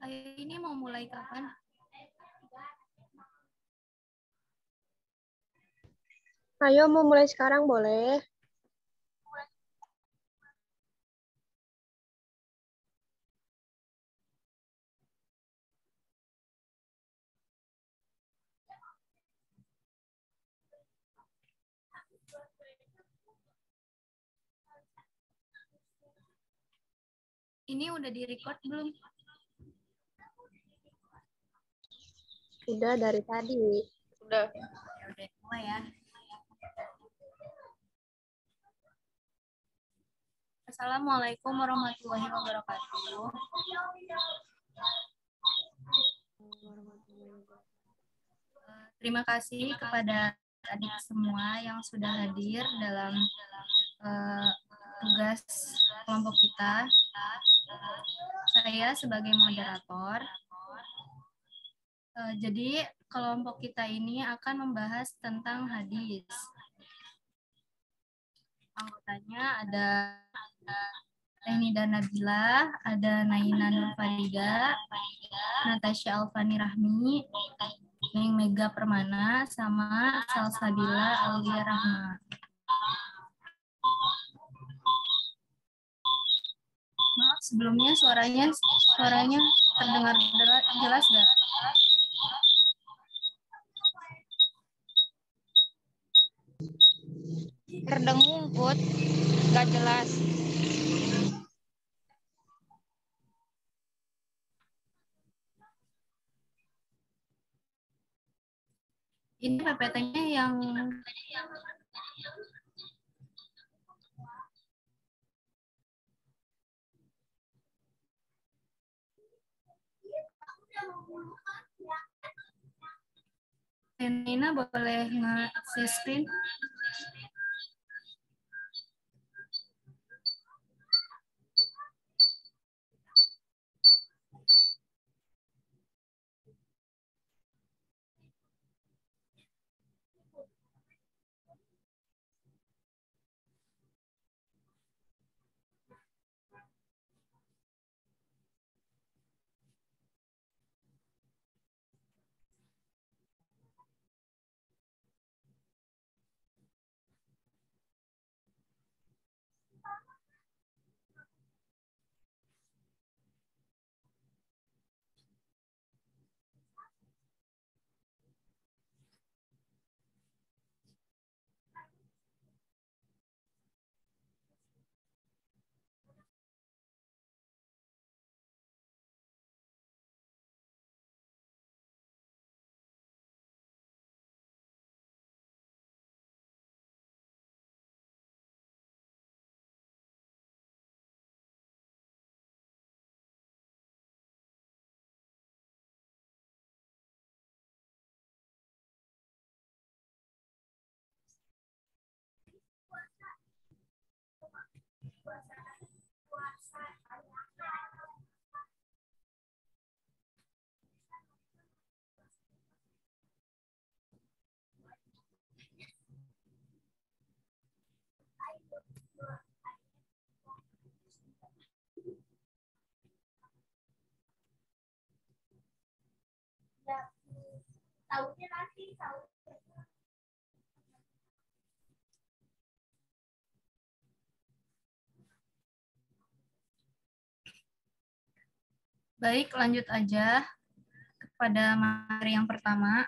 Ini mau mulai kapan? Ayo mau mulai sekarang boleh. Ini udah di-record belum? Udah dari tadi. Udah. Ya udah mulai ya. Assalamualaikum warahmatullahi wabarakatuh. Terima kasih kepada adik semua yang sudah hadir dalam tugas kelompok kita. Saya sebagai moderator. Jadi kelompok kita ini akan membahas tentang hadis. Anggotanya ada Renida Nabila, ada Naina Nurfarida, Natasha Alfani Rahmi, Neng Mega Permana, sama Salsabila Aulia Rahma. Maaf sebelumnya suaranya terdengar jelas nggak? Terdengung, Put. Nggak jelas. Ini PPT-nya yang Nina boleh nge-share screen? Baik, lanjut aja kepada materi yang pertama.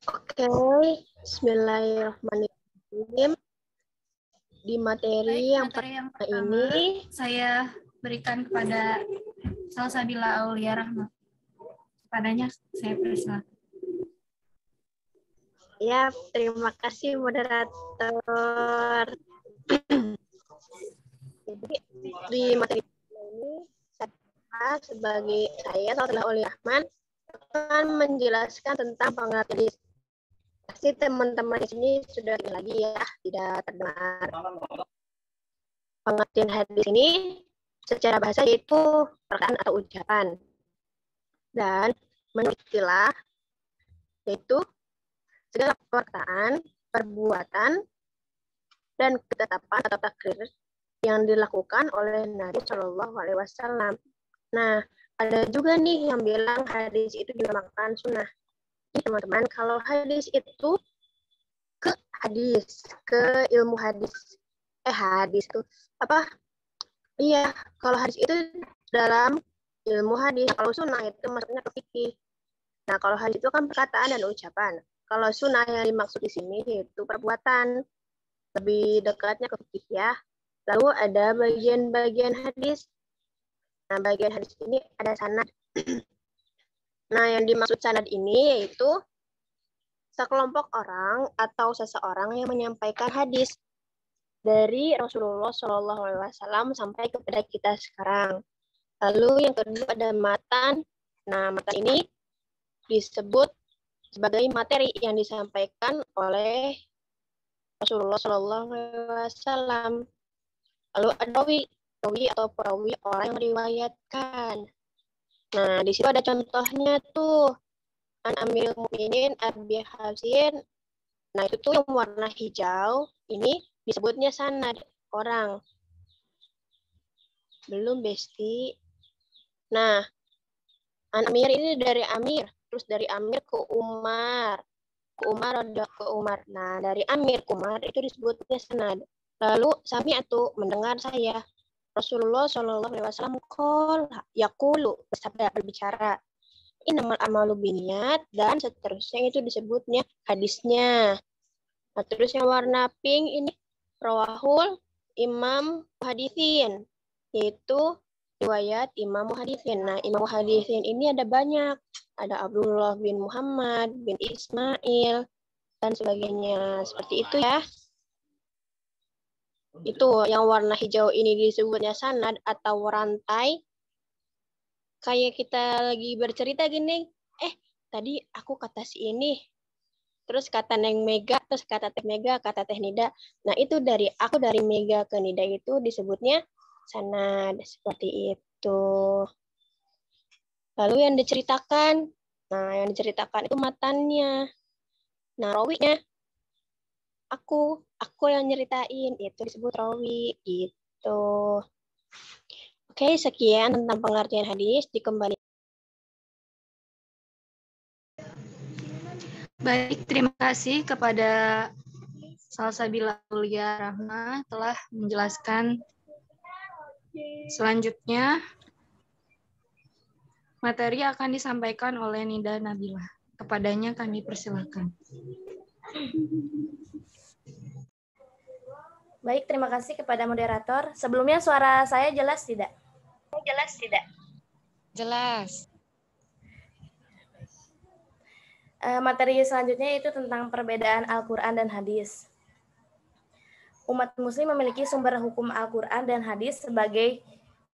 Oke, bismillahirrahmanirrahim. Di materi yang Materi yang pertama pertama ini, saya berikan kepada Salsabila Aulia Rahma. Kepadanya saya persilakan. ya, terima kasih moderator. Jadi, di materi ini, saya sebagai Salsabila Aulia Rahman akan menjelaskan tentang pengertian hadis. Pasti teman-teman di sini sudah lagi ya, tidak terdengar. Pengertian hadis ini secara bahasa yaitu perkataan atau ucapan. Dan menurut istilah yaitu segala perkataan, perbuatan, dan ketetapan atau takrir yang dilakukan oleh Nabi Shallallahu Alaihi Wasallam. Nah, ada juga nih yang bilang hadis itu dinamakan sunnah. Teman-teman, kalau hadis itu ke ilmu hadis. Hadis itu apa? Iya, kalau hadis itu dalam ilmu hadis. Kalau sunnah itu maksudnya ke fikih. Nah, kalau hadis itu kan perkataan dan ucapan. Kalau sunnah yang dimaksud di sini yaitu perbuatan. Lebih dekatnya ke fikih ya. Lalu ada bagian-bagian hadis. Nah, bagian hadis ini ada sanad. Nah, yang dimaksud sanad ini yaitu sekelompok orang atau seseorang yang menyampaikan hadis dari Rasulullah Shallallahu Alaihi Wasallam sampai kepada kita sekarang. Lalu yang kedua ada matan. Nah, matan ini disebut sebagai materi yang disampaikan oleh Rasulullah Shallallahu Alaihi Wasallam. Lalu ada rawi atau perawi, orang yang meriwayatkan. Nah, di situ ada contohnya tuh. An Amirul Mukminin Abi Hafsin. Nah, itu tuh yang warna hijau. Ini disebutnya sanad, orang. Belum, Besti. Nah, An Amir ini dari Amir. Terus dari Amir ke Umar. Ke Umar ada ke Umar. Nah, dari Amir ke Umar itu disebutnya sanad. Lalu sami atau mendengar saya. Rasulullah Shallallahu Alaihi Wasallam yaqulu bersabda, berbicara. Innamal amalu binniyat, dan seterusnya itu disebutnya hadisnya. Nah, terus yang warna pink ini rawahul Imam Muhaditsin, yaitu riwayat Imam Muhaditsin. Nah, Imam Muhaditsin ini ada banyak. Ada Abdullah bin Muhammad bin Ismail dan sebagainya. Seperti itu ya. Itu yang warna hijau ini disebutnya sanad atau rantai. Kayak kita lagi bercerita gini, tadi aku kata si ini, terus kata Neng Mega, terus kata Teh Mega, kata Teh Nida. Nah, itu dari Mega ke Nida itu disebutnya sanad, seperti itu. Lalu yang diceritakan itu matannya. Nah, rawinya aku yang nyeritain, itu disebut rawi gitu. Oke, sekian tentang pengertian hadis. Dikembali Baik, terima kasih kepada Salsabila Aulia Rahma telah menjelaskan. Selanjutnya, materi akan disampaikan oleh Nida Nabila. Kepadanya kami persilakan. Baik, terima kasih kepada moderator. Sebelumnya suara saya jelas tidak? Jelas tidak? Jelas. Materi selanjutnya itu tentang perbedaan Al-Quran dan hadis. Umat muslim memiliki sumber hukum Al-Quran dan hadis sebagai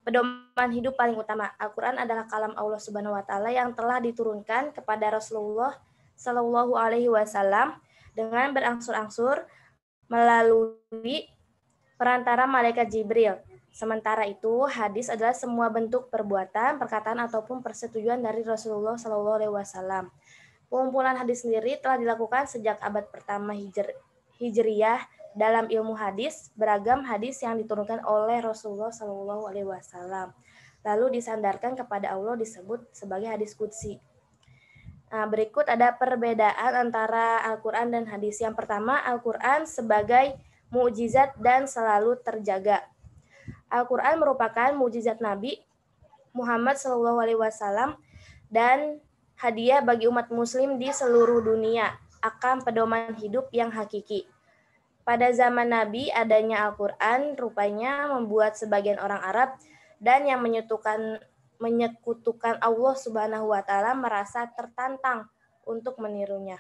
pedoman hidup paling utama. Al-Quran adalah kalam Allah Subhanahu wa taala yang telah diturunkan kepada Rasulullah Shallallahu alaihi wasallam dengan berangsur-angsur melalui perantara malaikat Jibril. Sementara itu, hadis adalah semua bentuk perbuatan, perkataan ataupun persetujuan dari Rasulullah Shallallahu alaihi wasallam. Pengumpulan hadis sendiri telah dilakukan sejak abad pertama Hijriyah. Dalam ilmu hadis, beragam hadis yang diturunkan oleh Rasulullah Shallallahu alaihi wasallam lalu disandarkan kepada Allah disebut sebagai hadis qudsi. Nah, berikut ada perbedaan antara Al-Quran dan hadis. Yang pertama, Al-Quran sebagai mukjizat dan selalu terjaga. Al-Quran merupakan mukjizat Nabi Muhammad SAW dan hadiah bagi umat muslim di seluruh dunia akan pedoman hidup yang hakiki. Pada zaman Nabi, adanya Al-Quran rupanya membuat sebagian orang Arab dan yang menyekutukan Allah Subhanahu wa taala merasa tertantang untuk menirunya.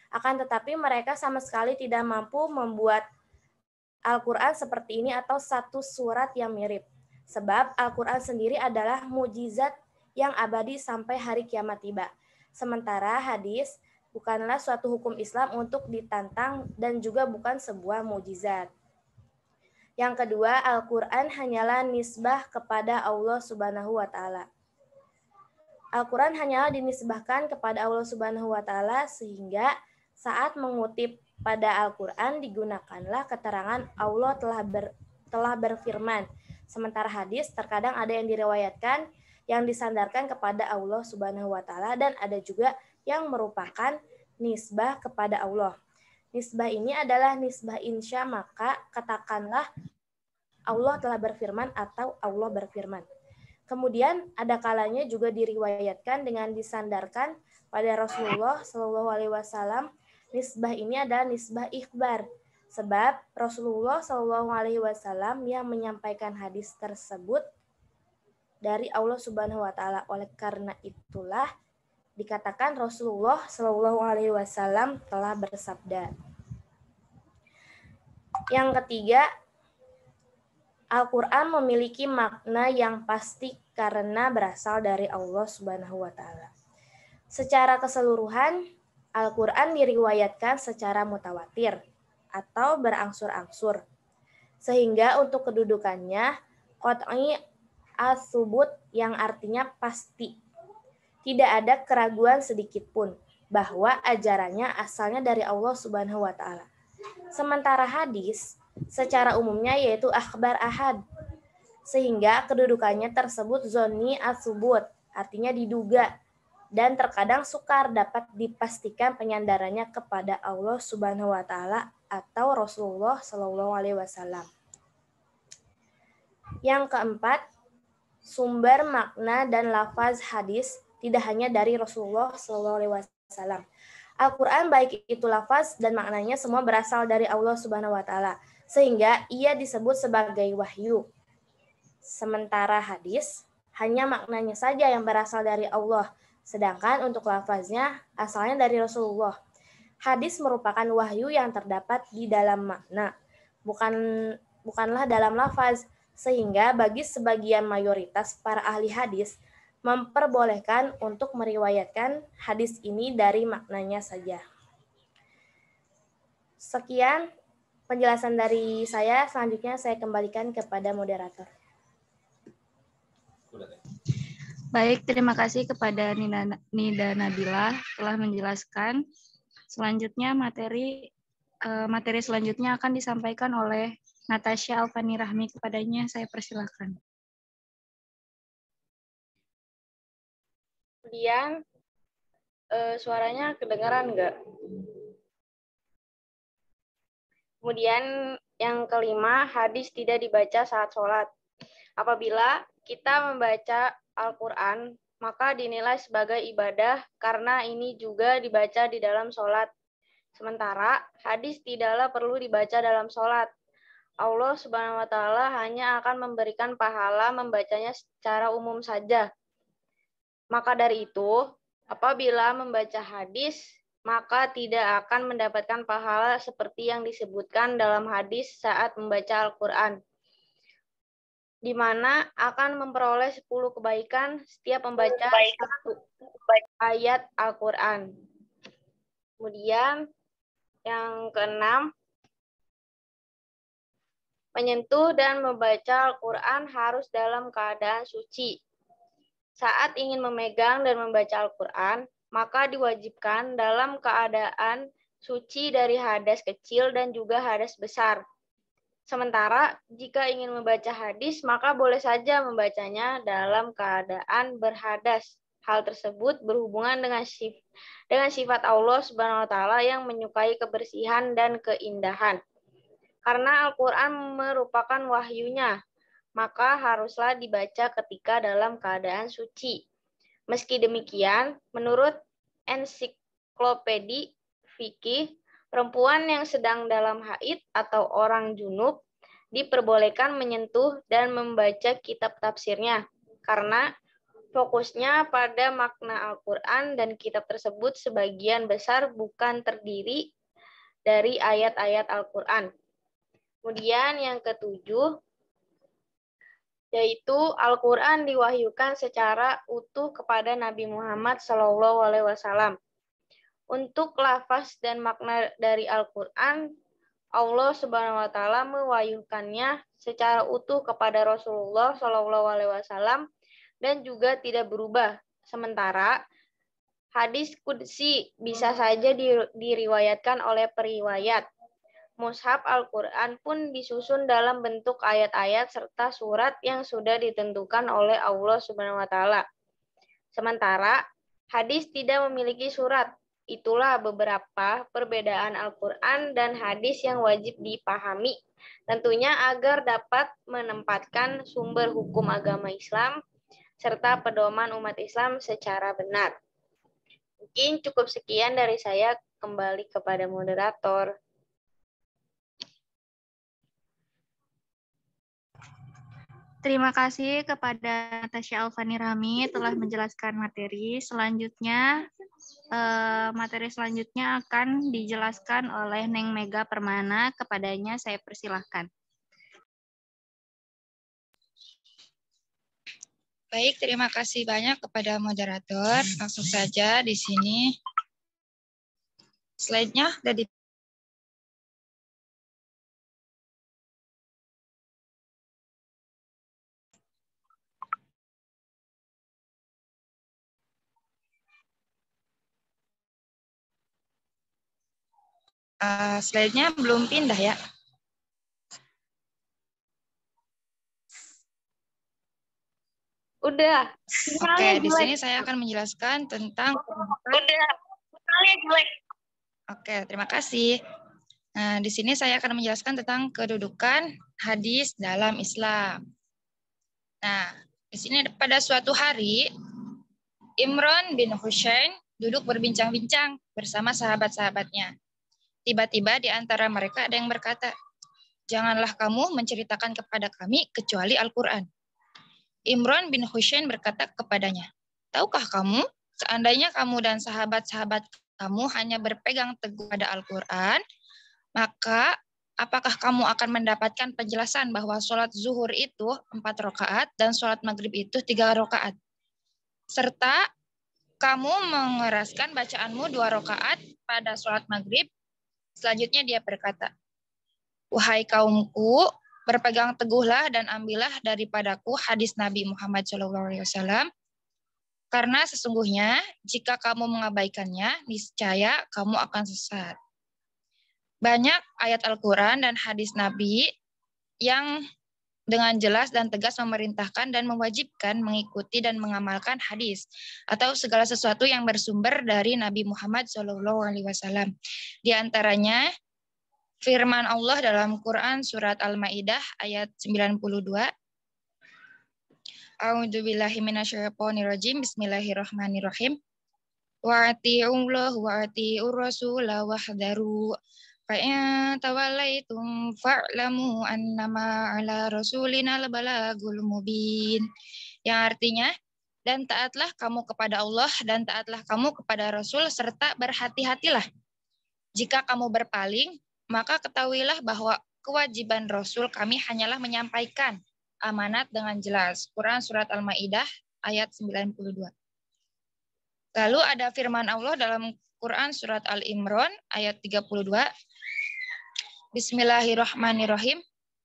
Akan tetapi mereka sama sekali tidak mampu membuat Al-Quran seperti ini atau satu surat yang mirip. Sebab Al-Quran sendiri adalah mukjizat yang abadi sampai hari kiamat tiba. Sementara hadis bukanlah suatu hukum Islam untuk ditantang dan juga bukan sebuah mukjizat. Yang kedua, Al-Quran hanyalah nisbah kepada Allah Subhanahu wa taala. Al-Quran hanyalah dinisbahkan kepada Allah Subhanahu wa taala sehingga saat mengutip pada Al-Quran digunakanlah keterangan Allah telah berfirman. Sementara hadis terkadang ada yang diriwayatkan yang disandarkan kepada Allah Subhanahu wa taala dan ada juga yang merupakan nisbah kepada Allah. Nisbah ini adalah nisbah insya, maka katakanlah Allah telah berfirman atau Allah berfirman. Kemudian ada kalanya juga diriwayatkan dengan disandarkan pada Rasulullah Shallallahu alaihi wasallam. Nisbah ini adalah nisbah ikhbar. Sebab Rasulullah Shallallahu alaihi wasallam yang menyampaikan hadis tersebut dari Allah Subhanahu wa taala. Oleh karena itulah dikatakan Rasulullah Shallallahu alaihi wasallam telah bersabda. Yang ketiga, Al-Quran memiliki makna yang pasti karena berasal dari Allah Subhanahu wa taala. Secara keseluruhan, Al-Quran diriwayatkan secara mutawatir atau berangsur-angsur. Sehingga untuk kedudukannya qat'i as-subut yang artinya pasti. Tidak ada keraguan sedikit pun bahwa ajarannya asalnya dari Allah Subhanahu wa taala. Sementara hadis secara umumnya yaitu akhbar ahad, sehingga kedudukannya tersebut zonni as-subut, artinya diduga, dan terkadang sukar dapat dipastikan penyandarannya kepada Allah Subhanahu wa taala atau Rasulullah Shallallahu alaihi wasallam. Yang keempat, sumber makna dan lafaz hadis tidak hanya dari Rasulullah Shallallahu alaihi wasallam. Al-Quran baik itu lafaz dan maknanya semua berasal dari Allah Subhanahu wa taala, sehingga ia disebut sebagai wahyu. Sementara hadis hanya maknanya saja yang berasal dari Allah, sedangkan untuk lafaznya asalnya dari Rasulullah. Hadis merupakan wahyu yang terdapat di dalam makna, bukanlah dalam lafaz, sehingga bagi sebagian mayoritas para ahli hadis memperbolehkan untuk meriwayatkan hadis ini dari maknanya saja. Sekian penjelasan dari saya. Selanjutnya saya kembalikan kepada moderator. Baik, terima kasih kepada Nida Nabila telah menjelaskan. Selanjutnya materi selanjutnya akan disampaikan oleh Natasha Alfani Rahmi. Kepadanya saya persilakan. Kemudian suaranya kedengaran nggak? Kemudian yang kelima, hadis tidak dibaca saat sholat. Apabila kita membaca Al-Quran, maka dinilai sebagai ibadah karena ini juga dibaca di dalam sholat. Sementara hadis tidaklah perlu dibaca dalam sholat. Allah Subhanahu wa Ta'ala hanya akan memberikan pahala membacanya secara umum saja. Maka dari itu, apabila membaca hadis, maka tidak akan mendapatkan pahala seperti yang disebutkan dalam hadis saat membaca Al-Quran, di mana akan memperoleh 10 kebaikan setiap membaca satu ayat Al-Quran. Kemudian yang keenam, menyentuh dan membaca Al-Quran harus dalam keadaan suci. Saat ingin memegang dan membaca Al-Quran, maka diwajibkan dalam keadaan suci dari hadas kecil dan juga hadas besar. Sementara jika ingin membaca hadis, maka boleh saja membacanya dalam keadaan berhadas. Hal tersebut berhubungan dengan sifat Allah Subhanahu wa Ta'ala yang menyukai kebersihan dan keindahan. Karena Al-Quran merupakan wahyunya, maka haruslah dibaca ketika dalam keadaan suci. Meski demikian, menurut ensiklopedi fikih, perempuan yang sedang dalam haid atau orang junub diperbolehkan menyentuh dan membaca kitab tafsirnya, karena fokusnya pada makna Al-Quran dan kitab tersebut sebagian besar bukan terdiri dari ayat-ayat Al-Quran. Kemudian yang ketujuh, yaitu Al-Quran diwahyukan secara utuh kepada Nabi Muhammad SAW. Untuk lafaz dan makna dari Al-Quran, Allah Subhanahu wa Ta'ala mewahyukannya secara utuh kepada Rasulullah SAW dan juga tidak berubah. Sementara hadis qudsi bisa saja diriwayatkan oleh periwayat. Mushaf Al-Quran pun disusun dalam bentuk ayat-ayat serta surat yang sudah ditentukan oleh Allah Subhanahu wa Ta'ala. Sementara hadis tidak memiliki surat. Itulah beberapa perbedaan Al-Quran dan hadis yang wajib dipahami. Tentunya agar dapat menempatkan sumber hukum agama Islam serta pedoman umat Islam secara benar. Mungkin cukup sekian dari saya, kembali kepada moderator. Terima kasih kepada Natasha Alfani Rahmi telah menjelaskan materi. Selanjutnya, materi selanjutnya akan dijelaskan oleh Neng Mega Permana. Kepadanya saya persilahkan. Baik, terima kasih banyak kepada moderator. Langsung saja di sini. Slide-nya sudah di slide-nya belum pindah ya. Udah. Oke, di sini saya akan menjelaskan tentang. Oke, terima kasih. Nah, di sini saya akan menjelaskan tentang kedudukan hadis dalam Islam. Nah, di sini pada suatu hari, Imran bin Husain duduk berbincang-bincang bersama sahabat-sahabatnya. Tiba-tiba di antara mereka ada yang berkata, "Janganlah kamu menceritakan kepada kami kecuali Al-Quran." Imran bin Husain berkata kepadanya, "Tahukah kamu, seandainya kamu dan sahabat-sahabat kamu hanya berpegang teguh pada Al-Quran, maka apakah kamu akan mendapatkan penjelasan bahwa sholat zuhur itu 4 rakaat dan sholat maghrib itu 3 rakaat. Serta kamu mengeraskan bacaanmu 2 rakaat pada sholat maghrib." Selanjutnya dia berkata, "Wahai kaumku, berpegang teguhlah dan ambillah daripadaku hadis Nabi Muhammad SAW, karena sesungguhnya jika kamu mengabaikannya, niscaya kamu akan sesat." Banyak ayat Al-Quran dan hadis Nabi yang dengan jelas dan tegas memerintahkan dan mewajibkan mengikuti dan mengamalkan hadis atau segala sesuatu yang bersumber dari Nabi Muhammad SAW. Di antaranya firman Allah dalam Quran surat Al-Maidah ayat 92. A'udzubillahi minasyaitonirrajim. Bismillahirrahmanirrahim. Wa ati'ullaha wa ati'ur rasula wahdharu fa in tawallaitum fa'lamu annama 'ala rasulina al-balagul mubin. Yang artinya, dan taatlah kamu kepada Allah dan taatlah kamu kepada Rasul serta berhati-hatilah. Jika kamu berpaling, maka ketahuilah bahwa kewajiban Rasul kami hanyalah menyampaikan amanat dengan jelas. Quran surat Al-Maidah ayat 92. Lalu ada firman Allah dalam Quran surat Al-Imran ayat 32. Bismillahirrahmanirrahim.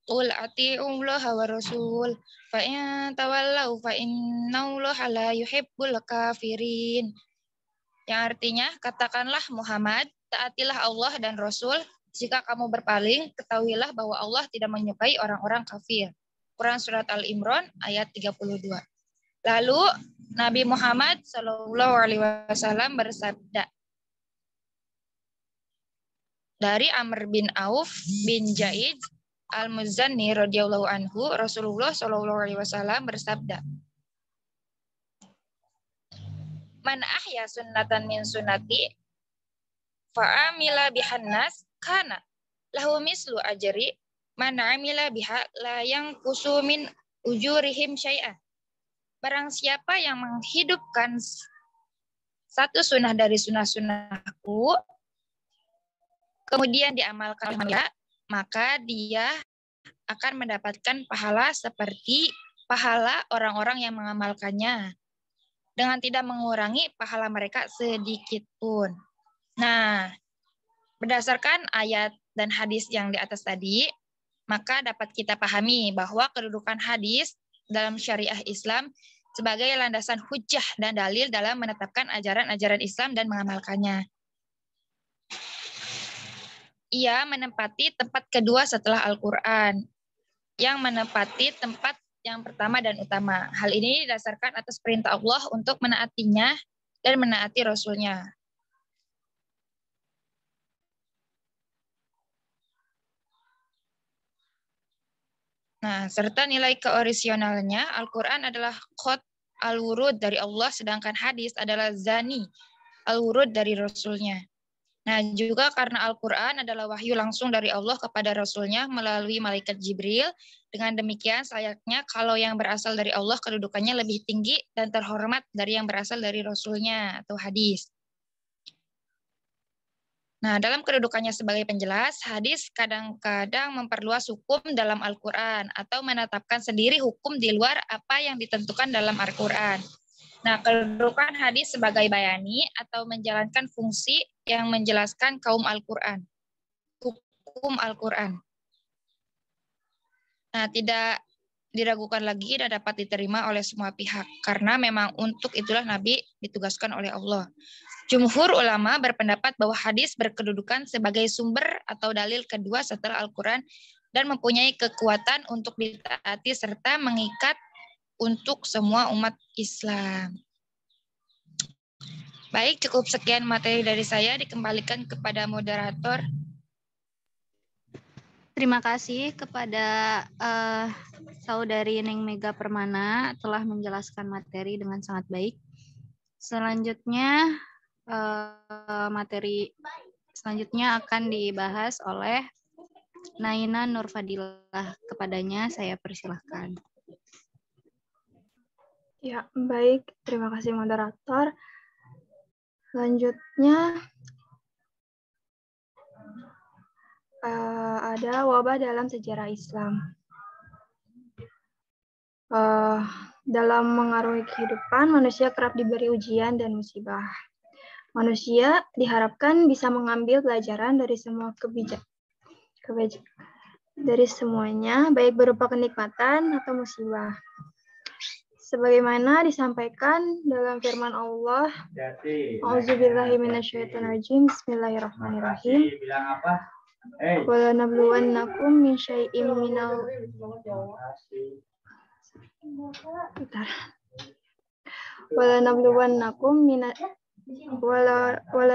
Qul ati'ullaha wa rasul fa in tawallaw fa innallaha la yuhibbul kafirin. Yang artinya, katakanlah Muhammad, taatilah Allah dan Rasul. Jika kamu berpaling, ketahuilah bahwa Allah tidak menyukai orang-orang kafir. Quran surat Al-Imran ayat 32. Lalu Nabi Muhammad SAW bersabda dari Amr bin Auf bin Jaid Al-Muzanni radhiyallahu anhu, Rasulullah SAW bersabda, "Man ahya sunnatan min sunnati fa'amila bihannas kana lahu mislu ajri man amila biha la yanqusu min ujurihim syai'an." Barang siapa yang menghidupkan satu sunnah dari sunnah-sunnahku, kemudian diamalkan oleh manusia, maka dia akan mendapatkan pahala seperti pahala orang-orang yang mengamalkannya, dengan tidak mengurangi pahala mereka sedikit pun. Nah, berdasarkan ayat dan hadis yang di atas tadi, maka dapat kita pahami bahwa kedudukan hadis dalam syariah Islam sebagai landasan hujjah dan dalil dalam menetapkan ajaran-ajaran Islam dan mengamalkannya. Ia menempati tempat kedua setelah Al-Quran, yang menempati tempat yang pertama dan utama. Hal ini didasarkan atas perintah Allah untuk menaatinya dan menaati Rasul-Nya. Nah, serta nilai keorisinalnya, Al-Quran adalah khot al-wurud dari Allah, sedangkan hadis adalah zani al-wurud dari Rasul-Nya. Nah, juga karena Al-Quran adalah wahyu langsung dari Allah kepada Rasul-Nya melalui malaikat Jibril. Dengan demikian, sayangnya kalau yang berasal dari Allah kedudukannya lebih tinggi dan terhormat dari yang berasal dari Rasul-Nya atau hadis. Nah, dalam kedudukannya sebagai penjelas, hadis kadang-kadang memperluas hukum dalam Al-Quran atau menetapkan sendiri hukum di luar apa yang ditentukan dalam Al-Quran. Nah, kedudukan hadis sebagai bayani atau menjalankan fungsi yang menjelaskan kaum Al-Quran, hukum Al-Quran. Nah, tidak diragukan lagi dan dapat diterima oleh semua pihak, karena memang untuk itulah Nabi ditugaskan oleh Allah. Jumhur ulama berpendapat bahwa hadis berkedudukan sebagai sumber atau dalil kedua setelah Al-Quran dan mempunyai kekuatan untuk ditaati serta mengikat untuk semua umat Islam. Baik, cukup sekian materi dari saya, dikembalikan kepada moderator. Terima kasih kepada Saudari Neng Mega Permana telah menjelaskan materi dengan sangat baik. Selanjutnya, materi selanjutnya akan dibahas oleh Naina Nurfadilah. Kepadanya saya persilahkan. Ya, baik. Terima kasih moderator. Selanjutnya, ada wabah dalam sejarah Islam. Dalam mengarungi kehidupan, manusia kerap diberi ujian dan musibah. Manusia diharapkan bisa mengambil pelajaran dari semua dari semuanya, baik berupa kenikmatan atau musibah. Sebagaimana disampaikan dalam firman Allah, A'udzubillahi minasyaitonirrajim, Bismillahirrahmanirrahim. Wala nabluwannakum min syai'im minal Wala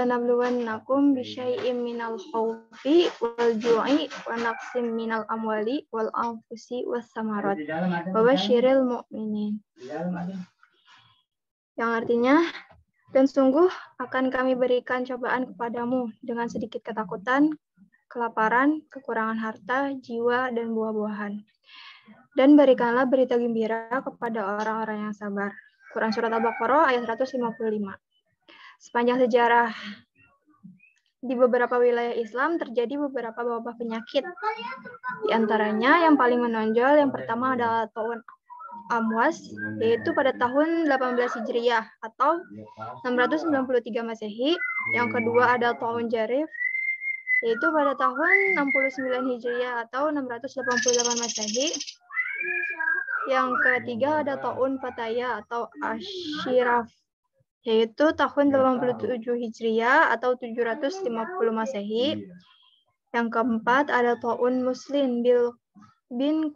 nabluwannakum bisyai'im minal khawfi wal ju'i wa naqsim minal amwali wal anfusi was samarat wa basyiril mu'minin. Yang artinya, dan sungguh akan kami berikan cobaan kepadamu dengan sedikit ketakutan, kelaparan, kekurangan harta, jiwa, dan buah-buahan. Dan berikanlah berita gembira kepada orang-orang yang sabar. Quran Surat Al-Baqarah ayat 155. Sepanjang sejarah di beberapa wilayah Islam terjadi beberapa wabah penyakit. Di antaranya yang paling menonjol yang pertama adalah Ta'un Amwas, yaitu pada tahun 18 Hijriah atau 693 Masehi. Yang kedua ada Ta'un Jarif, yaitu pada tahun 69 Hijriah atau 688 Masehi. Yang ketiga ada Ta'un Fataya atau Ashiraf, yaitu tahun 87 Hijriah atau 750 Masehi. Yang keempat ada Ta'un Muslim bin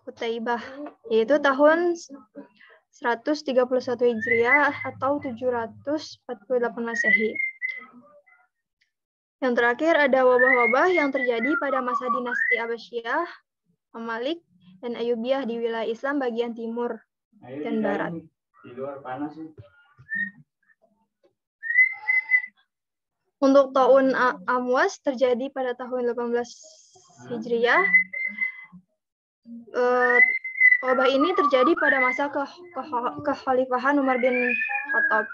Qutaibah, yaitu tahun 131 Hijriah atau 748 Masehi. Yang terakhir ada wabah-wabah yang terjadi pada masa dinasti Abbasiyah, Mamalik, dan Ayyubiyah di wilayah Islam bagian timur dan barat. Untuk Ta'un Amwas terjadi pada tahun 18 Hijriah. Wabah ini terjadi pada masa kekhalifahan Umar bin Khattab.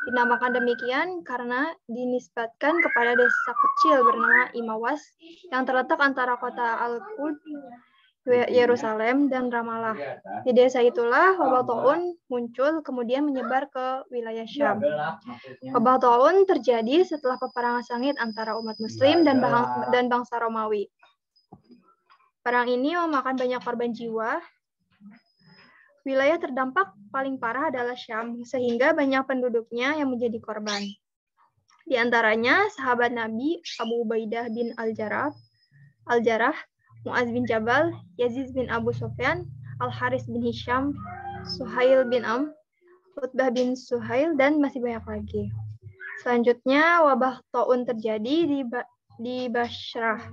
Dinamakan demikian karena dinisbatkan kepada desa kecil bernama Imawas yang terletak antara kota Al-Quds, Yerusalem, dan Ramallah. Di desa itulah wabah Ta'un muncul kemudian menyebar ke wilayah Syam. Wabah Ta'un terjadi setelah peperangan sengit antara umat Muslim dan bangsa Romawi. Perang ini memakan banyak korban jiwa. Wilayah terdampak paling parah adalah Syam, sehingga banyak penduduknya yang menjadi korban. Di antaranya sahabat Nabi Abu Ubaidah bin Al-Jarrah, Mu'az bin Jabal, Yazid bin Abu Sufyan, Al-Haris bin Hisham, Suhail bin Amr, Utbah bin Suhail, dan masih banyak lagi. Selanjutnya, wabah Ta'un terjadi di Bashrah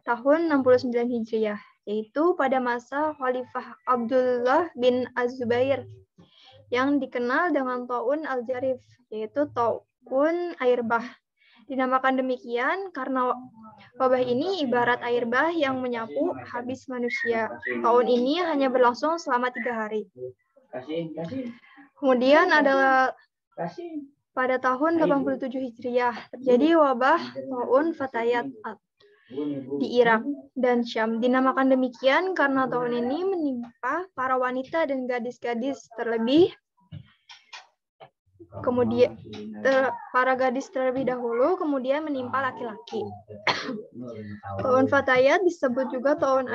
tahun 69 Hijriah, yaitu pada masa Khalifah Abdullah bin Az-Zubair yang dikenal dengan Ta'un Al-Jarif, yaitu Ta'un air bah. Dinamakan demikian karena wabah ini ibarat air bah yang menyapu habis manusia. Ta'un ini hanya berlangsung selama 3 hari. Kemudian adalah pada tahun 87 Hijriah terjadi wabah Ta'un Fatayat di Irak dan Syam. Dinamakan demikian karena tahun ini menimpa para wanita dan gadis-gadis terlebih. Kemudian para gadis terlebih dahulu, kemudian menimpa laki-laki. Ta'un Fatayat disebut juga Ta'un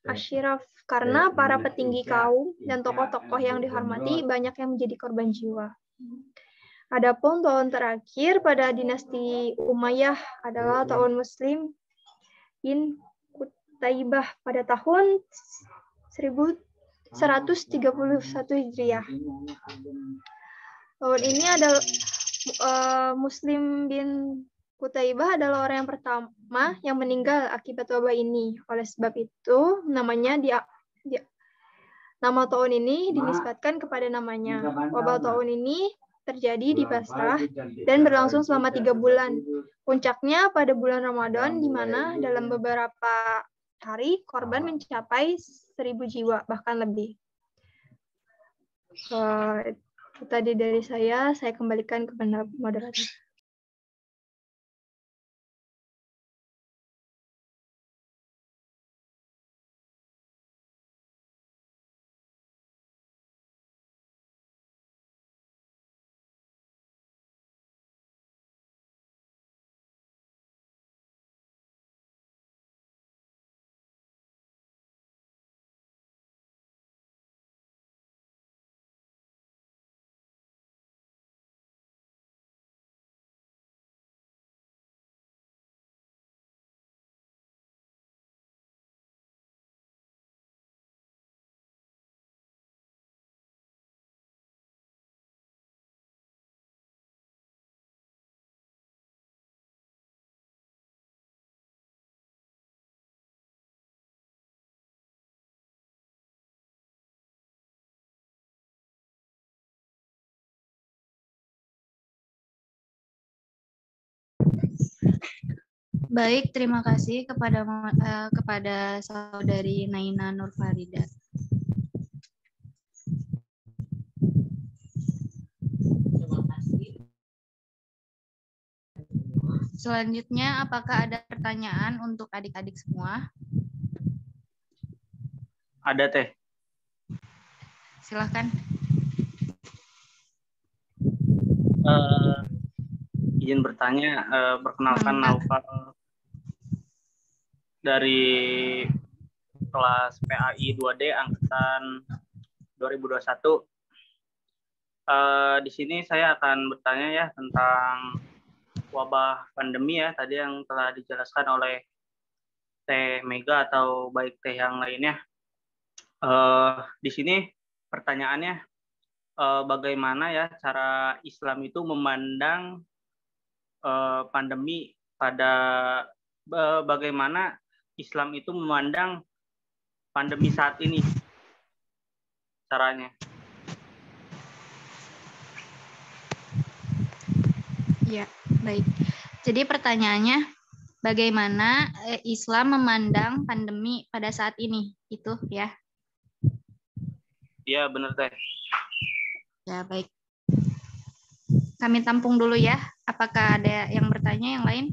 Ashiraf karena para petinggi kaum dan tokoh-tokoh yang dihormati banyak yang menjadi korban jiwa. Adapun Ta'un terakhir pada dinasti Umayyah adalah Ta'un Muslim bin Qutaibah pada tahun 1131 Hijriah. Tahun ini adalah Muslim bin Qutaibah adalah orang yang pertama yang meninggal akibat wabah ini. Oleh sebab itu, nama Ta'un ini dinisbatkan kepada namanya. Wabah Ta'un ini terjadi di Basrah dan berlangsung selama 3 bulan. Puncaknya pada bulan Ramadan, di mana dalam beberapa hari korban mencapai 1.000 jiwa, bahkan lebih. Itu tadi dari saya kembalikan kepada moderator. Baik, terima kasih kepada saudari Naina Nurfarida. Selanjutnya, apakah ada pertanyaan untuk adik-adik semua? Ada, Teh. Silakan. Izin bertanya, perkenalkan Mangga. Naufal dari kelas PAI 2D angkatan 2021. Di sini saya akan bertanya ya tentang wabah pandemi ya, tadi yang telah dijelaskan oleh Teh Mega atau baik Teh yang lainnya. Di sini pertanyaannya, bagaimana ya cara Islam itu memandang pandemi bagaimana Islam itu memandang pandemi saat ini caranya? Ya, baik. Jadi pertanyaannya, bagaimana Islam memandang pandemi pada saat ini? Itu ya. Iya, benar, Teh. Ya, baik. Kami tampung dulu ya. Apakah ada yang bertanya yang lain?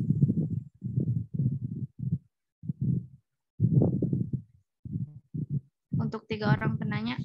Untuk 3 orang penanya.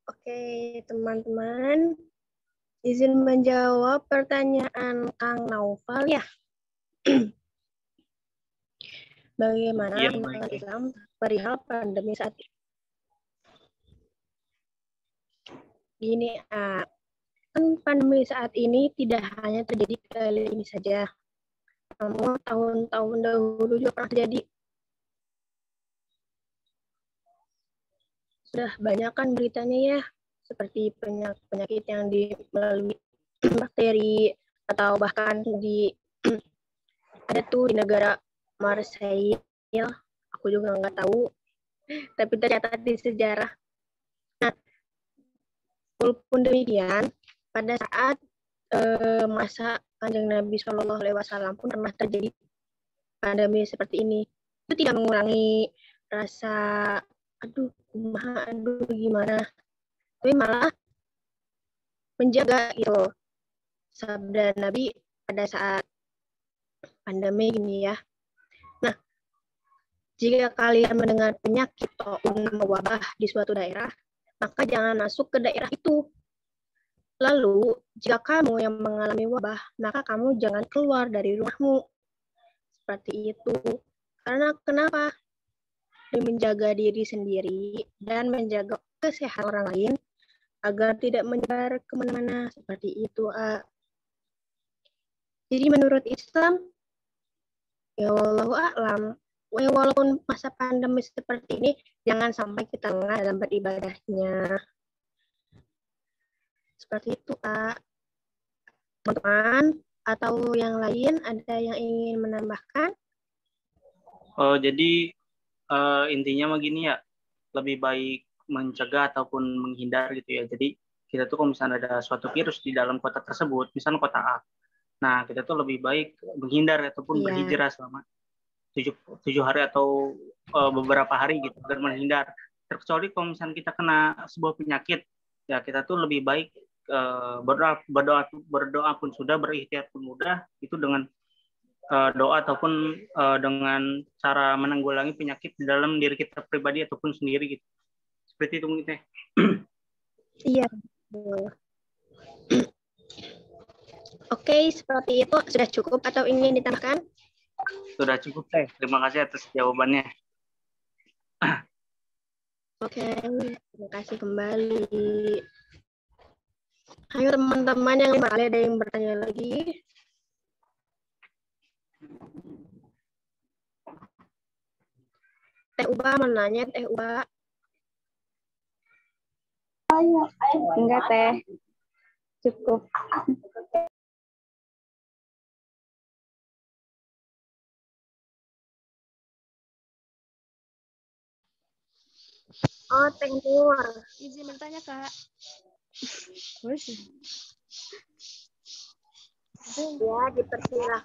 Oke, teman-teman. Izin menjawab pertanyaan Kang Naufal ya. Bagaimana pandangan Islam perihal pandemi saat ini? Gini, kan pandemi saat ini tidak hanya terjadi kali ini saja, namun tahun-tahun dahulu juga pernah terjadi. Sudah banyak kan beritanya ya, seperti penyakit yang melalui bakteri, atau bahkan ada tuh di negara Marseille, aku juga nggak tahu, tapi tercatat di sejarah. Nah, walaupun demikian, pada saat masa Kanjeng Nabi Shallallahu Alaihi Wasallam pun pernah terjadi pandemi seperti ini. Itu tidak mengurangi rasa aduh gimana, tapi malah menjaga gitu sabda Nabi pada saat pandemi ini ya. Nah, jika kalian mendengar penyakit atau wabah di suatu daerah, maka jangan masuk ke daerah itu. Lalu, jika kamu yang mengalami wabah, maka kamu jangan keluar dari rumahmu. Seperti itu. Karena kenapa? Demi menjaga diri sendiri dan menjaga kesehatan orang lain agar tidak menyebar kemana-mana. Seperti itu. Jadi menurut Islam, ya wallahu a'lam, walaupun masa pandemi seperti ini, jangan sampai kita lengah dalam beribadahnya. Seperti itu, Kak. Teman-teman atau yang lain ada yang ingin menambahkan? Jadi intinya begini ya, lebih baik mencegah ataupun menghindar gitu ya. Jadi kita tuh kalau misalnya ada suatu virus di dalam kota tersebut, misalnya kota A, nah kita tuh lebih baik menghindar ataupun berhijrah selama 7 hari atau beberapa hari gitu, agar menghindar. Terkecuali kalau misalnya kita kena sebuah penyakit, ya kita tuh lebih baik berdoa pun sudah, berikhtiar pun mudah, itu dengan doa ataupun dengan cara menanggulangi penyakit di dalam diri kita pribadi ataupun sendiri gitu. Seperti itu mungkin Teh. Iya. Oke, seperti itu sudah cukup atau ingin ditambahkan? Sudah cukup Teh. Terima kasih atas jawabannya. Oke, terima kasih kembali. Ayo teman-teman yang lain, ada yang bertanya lagi? Teh Uba menanya, Teh Uba. Enggak, Teh. Cukup. Oh, Teh Nur. Izin bertanya, Kak. Ya, dipersilahkan.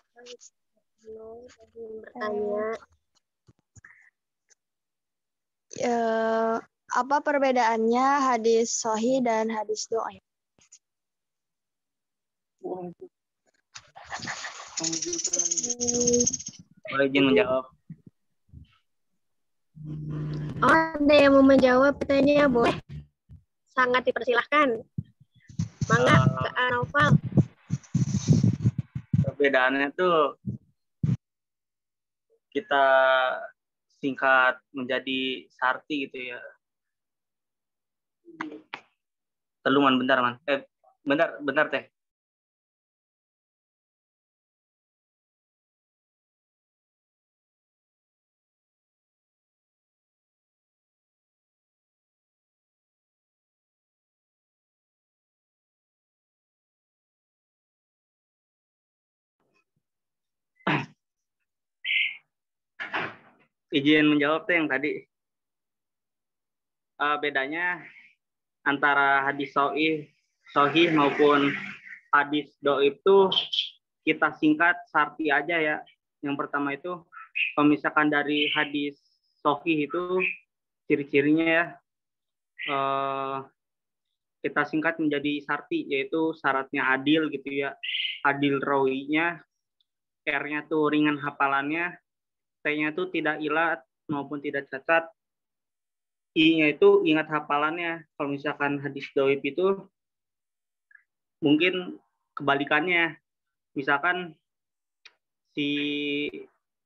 Ingin bertanya. Apa perbedaannya hadis sahih dan hadis dhaif? Boleh izin menjawab? Oh, ada yang mau menjawab pertanyaannya, boleh. Sangat dipersilahkan. Mangga, Kak Noval. Perbedaannya tuh kita singkat menjadi sarti gitu ya. Teluman bentar man. Bentar Teh. Izin menjawab Teh yang tadi. Bedanya antara hadis sahih maupun hadis dhaif itu kita singkat sarti aja ya. Yang pertama itu kalau misalkan dari hadis sahih itu ciri-cirinya ya, kita singkat menjadi sarti, yaitu syaratnya adil gitu ya, adil rawinya, R-nya tuh ringan hafalannya, T-nya tuh tidak ilat maupun tidak cacat, I-nya itu ingat hafalannya. Kalau misalkan hadis dhaif itu mungkin kebalikannya, misalkan si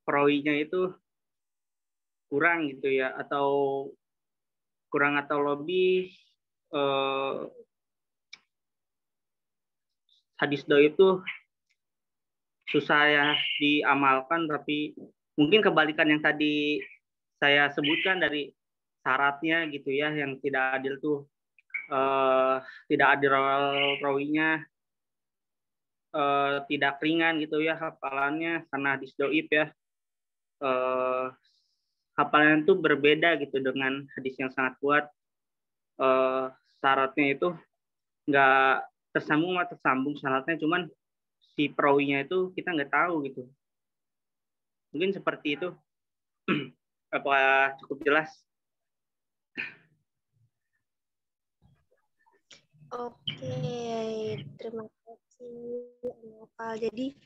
perawinya itu kurang gitu ya, atau kurang atau lebih hadis dhaif itu susah ya diamalkan, tapi mungkin kebalikan yang tadi saya sebutkan dari syaratnya gitu ya, yang tidak adil tuh tidak adil rawinya, tidak ringan gitu ya hafalannya karena hadis doib ya. Hafalan itu berbeda gitu dengan hadis yang sangat kuat. Syaratnya itu nggak tersambung atau tersambung syaratnya, cuman si perawinya itu kita nggak tahu gitu. Mungkin seperti itu. Apa cukup jelas? Oke, terima kasih Nopal. Jadi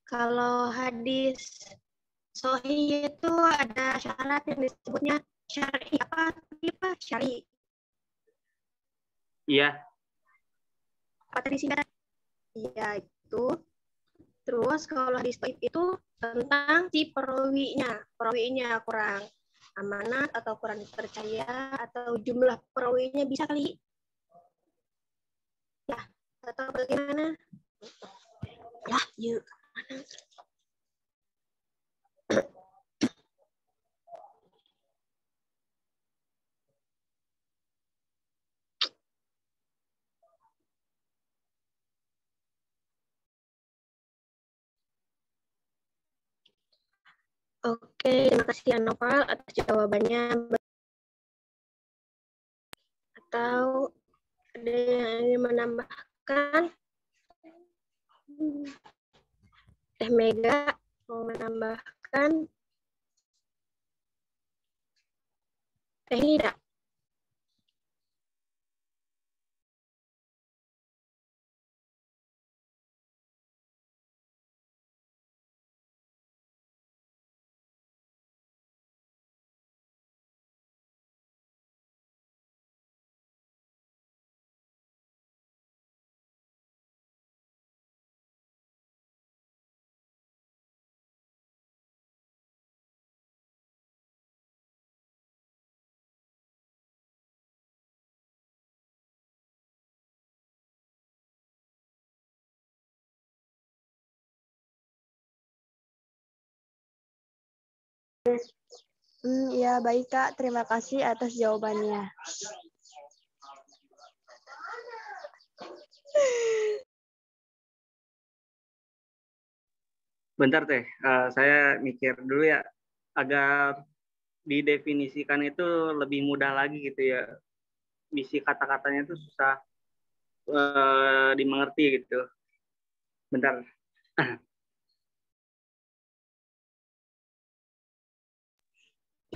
kalau hadis sahih itu ada syarat yang disebutnya syar'i apa? Syar'i. Iya. Apa tadi singkatan? Iya itu. Terus kalau hadis dhaif itu tentang si perawinya kurang amanat atau kurang dipercaya atau jumlah perawinya bisa kali ya atau bagaimana? Ya, yuk. Oke, terima kasih ya Noval atas jawabannya. Atau ada yang ingin menambahkan? Teh Mega mau menambahkan? Teh Nida? Ya, baik Kak. Terima kasih atas jawabannya. Bentar Teh, saya mikir dulu ya, agar didefinisikan itu lebih mudah lagi gitu ya. Misi kata-katanya itu susah dimengerti gitu. Bentar.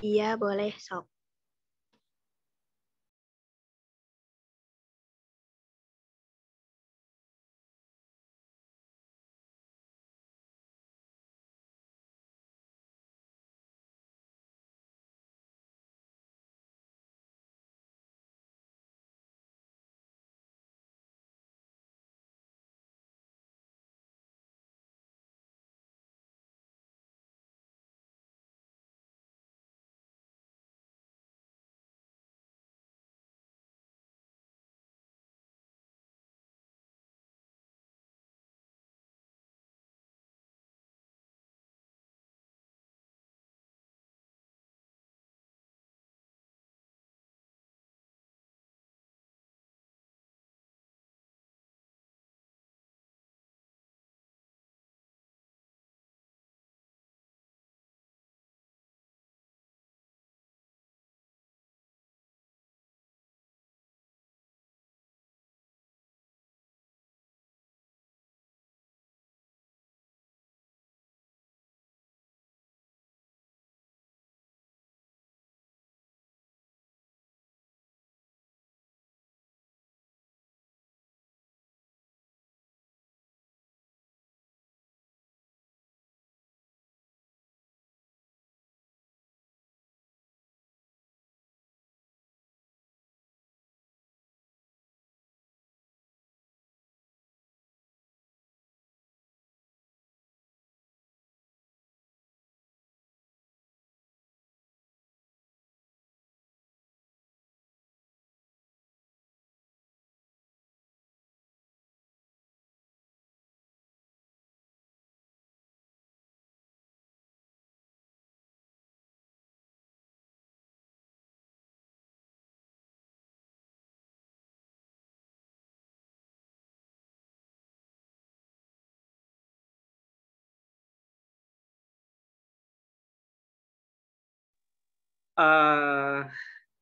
Iya, boleh, sok.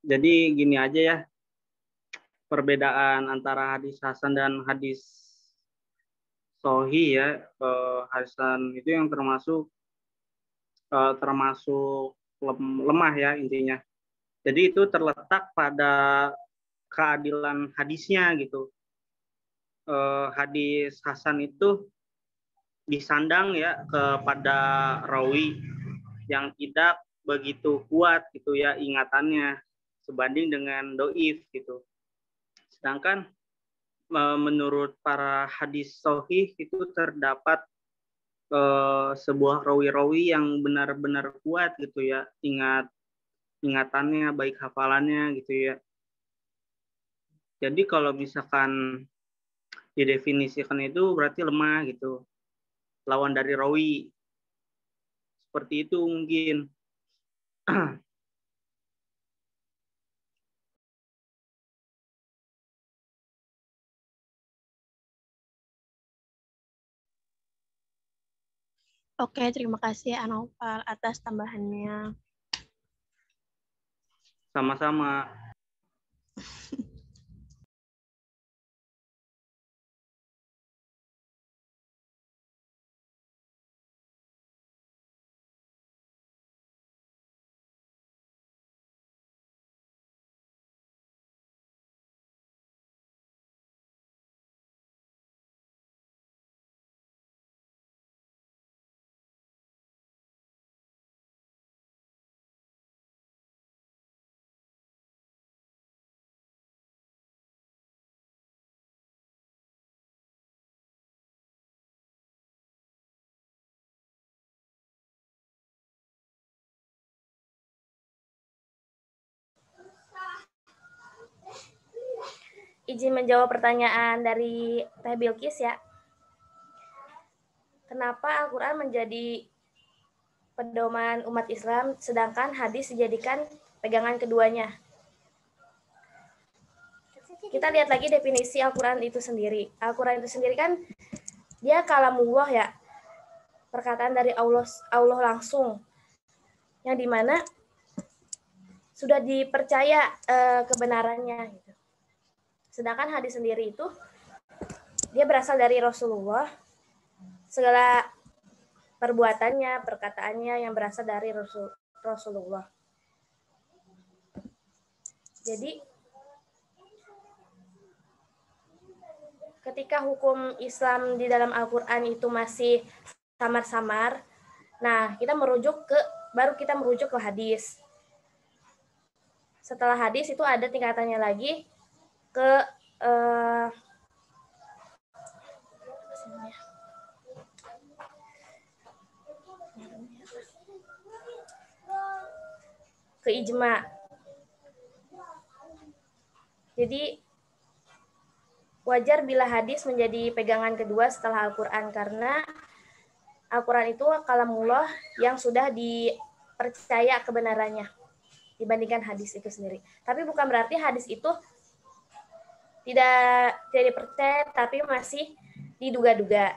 Jadi gini aja ya, perbedaan antara hadis hasan dan hadis sahih ya. Hasan itu yang termasuk lemah ya intinya. Jadi itu terletak pada keadilan hadisnya gitu. Hadis hasan itu disandang ya kepada rawi yang tidak begitu kuat gitu ya ingatannya sebanding dengan doif gitu. Sedangkan menurut para hadis sahih itu terdapat sebuah rawi-rawi yang benar-benar kuat gitu ya, ingatannya baik hafalannya gitu ya. Jadi kalau misalkan didefinisikan itu berarti lemah gitu, lawan dari rawi, seperti itu mungkin. Oke, terima kasih Anopal atas tambahannya. Sama-sama. Izin menjawab pertanyaan dari Teh Bilkis ya. Kenapa Al-Quran menjadi pedoman umat Islam sedangkan hadis dijadikan pegangan keduanya? Kita lihat lagi definisi Al-Quran itu sendiri. Al-Quran itu sendiri kan dia kalamullah ya. Perkataan dari Allah langsung. Yang dimana sudah dipercaya kebenarannya gitu. Sedangkan hadis sendiri itu dia berasal dari Rasulullah, segala perbuatannya, perkataannya yang berasal dari Rasulullah. Jadi ketika hukum Islam di dalam Al-Quran itu masih samar-samar, nah baru kita merujuk ke hadis. Setelah hadis itu ada tingkatannya lagi ke ijma. Jadi wajar bila hadis menjadi pegangan kedua setelah Al-Quran karena Al-Quran itu kalamullah yang sudah dipercaya kebenarannya dibandingkan hadis itu sendiri. Tapi bukan berarti hadis itu tidak dipercaya tapi masih diduga-duga.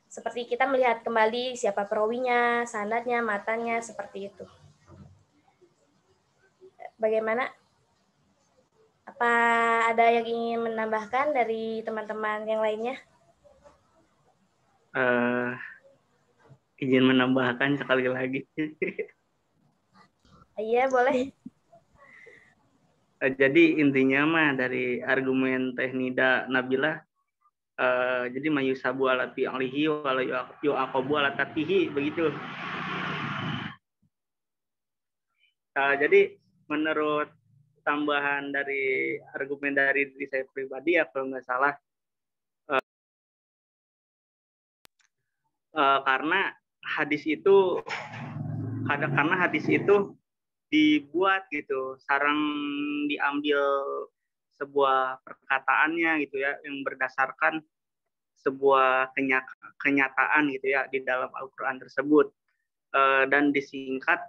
Seperti kita melihat kembali siapa perawinya, sanadnya, matanya, seperti itu. Bagaimana? Apa ada yang ingin menambahkan dari teman-teman yang lainnya? Izin menambahkan sekali lagi. Iya, boleh. Jadi intinya mah dari argumen Teh Nida Nabila, jadi mayusabu ala fi'lihi wala yu'aqabu ala tarkihi, begitu. Jadi menurut tambahan dari argumen dari diri saya pribadi ya kalau nggak salah, karena hadis itu dibuat gitu, sarang diambil sebuah perkataannya gitu ya yang berdasarkan sebuah kenyataan gitu ya di dalam Al-Quran tersebut, dan disingkat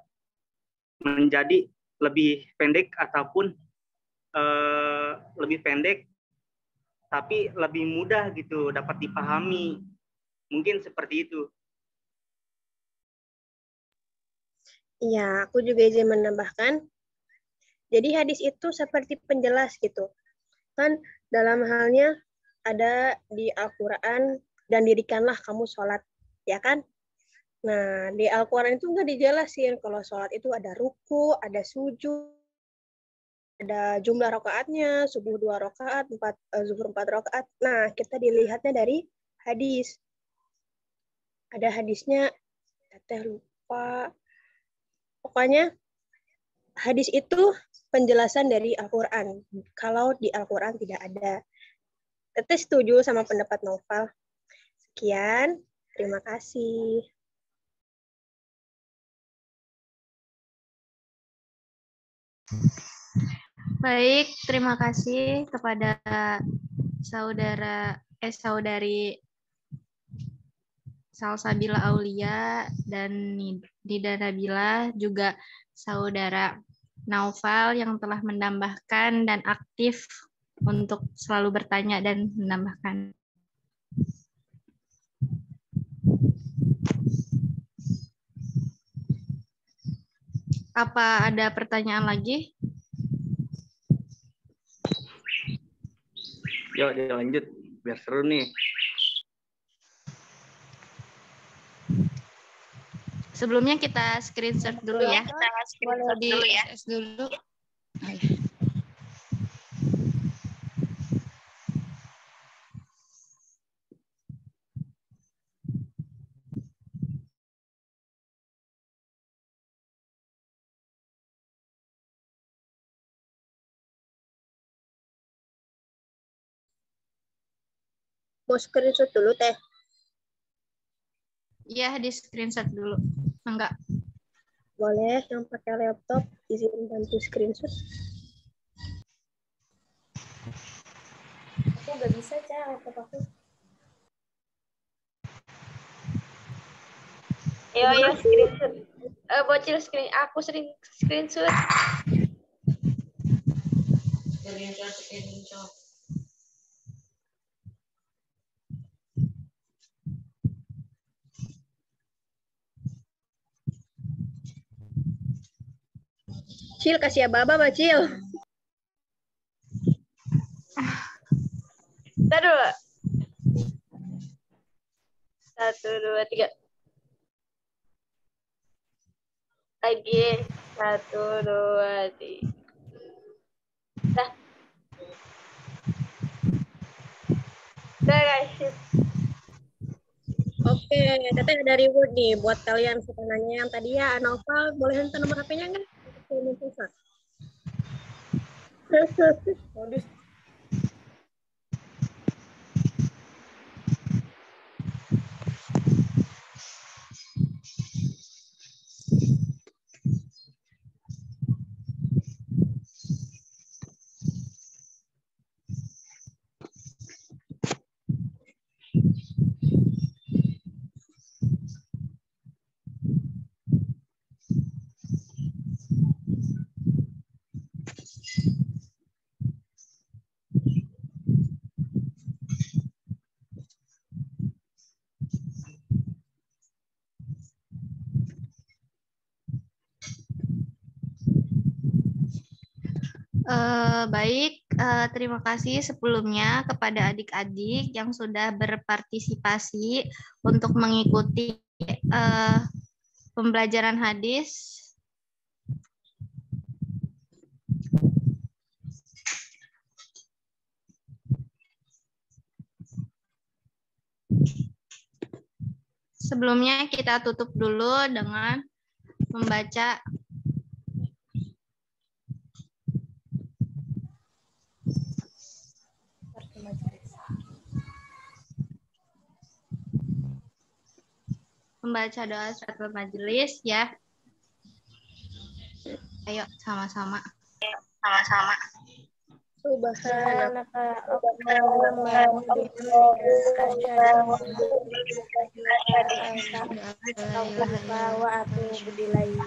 menjadi lebih pendek ataupun lebih pendek tapi lebih mudah gitu dapat dipahami, mungkin seperti itu. Iya, aku juga izin menambahkan. Jadi hadis itu seperti penjelas gitu. Kan dalam halnya ada di Al-Quran, dan dirikanlah kamu sholat, ya kan? Nah, di Al-Quran itu nggak dijelasin kalau sholat itu ada ruku, ada sujud, ada jumlah rakaatnya, subuh 2 rakaat, zuhur 4 rakaat. Nah, kita dilihatnya dari hadis. Ada hadisnya, teteh lupa. Pokoknya hadis itu penjelasan dari Al-Quran. Kalau di Al-Quran tidak ada. Teteh setuju sama pendapat Noval. Sekian, terima kasih. Baik, terima kasih kepada saudari Salsabila Aulia dan Nida Nabila, juga saudara Naufal yang telah menambahkan dan aktif untuk selalu bertanya dan menambahkan. Apa ada pertanyaan lagi? Yuk, lanjut. Biar seru nih. Sebelumnya kita screenshot dulu ya. Kita screenshot dulu ya. Dulu. Mau screenshot dulu, Teh? Iya, di screenshot dulu. Enggak. Boleh, yang pakai laptop, izin bantu screenshot. Aku nggak bisa, Cak, laptop aku. Ayo screenshot. Bocil screen, aku sering screenshot. Screenshot. Cil, kasih aba-aba, Cil. Bentar dulu. 1, 2, 3. Lagi. 1, 2, 3. Dah. Udah, guys. Oke, Teteh ada reward nih buat kalian sebenarnya yang tadi ya. Noval, boleh minta nomor HP-nya nggak? Modus. Baik, terima kasih sebelumnya kepada adik-adik yang sudah berpartisipasi untuk mengikuti pembelajaran hadis. Sebelumnya kita tutup dulu dengan membaca doa start majelis ya. Ayo sama-sama. Sama-sama. Subhanaka Allahumma wa bihamdika asyhadu wa atubu ilaik.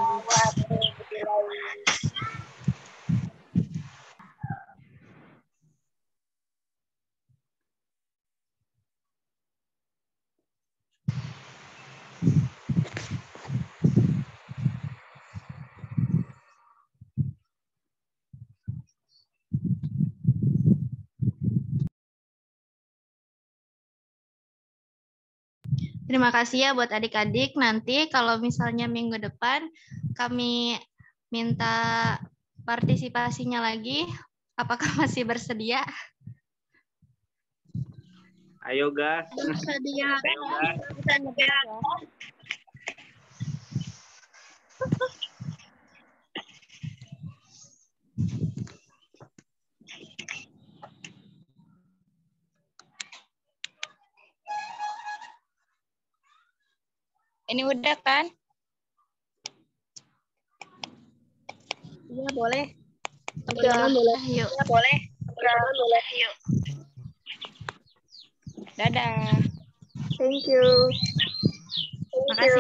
Terima kasih ya buat adik-adik. Nanti kalau misalnya minggu depan kami minta partisipasinya lagi, apakah masih bersedia? Ayo gas. Bersedia. Ayo gas. Ini udah kan? Iya, boleh. Udah. Yuk. Iya, boleh. Boleh. Yuk. Dadah. Thank you. Makasih.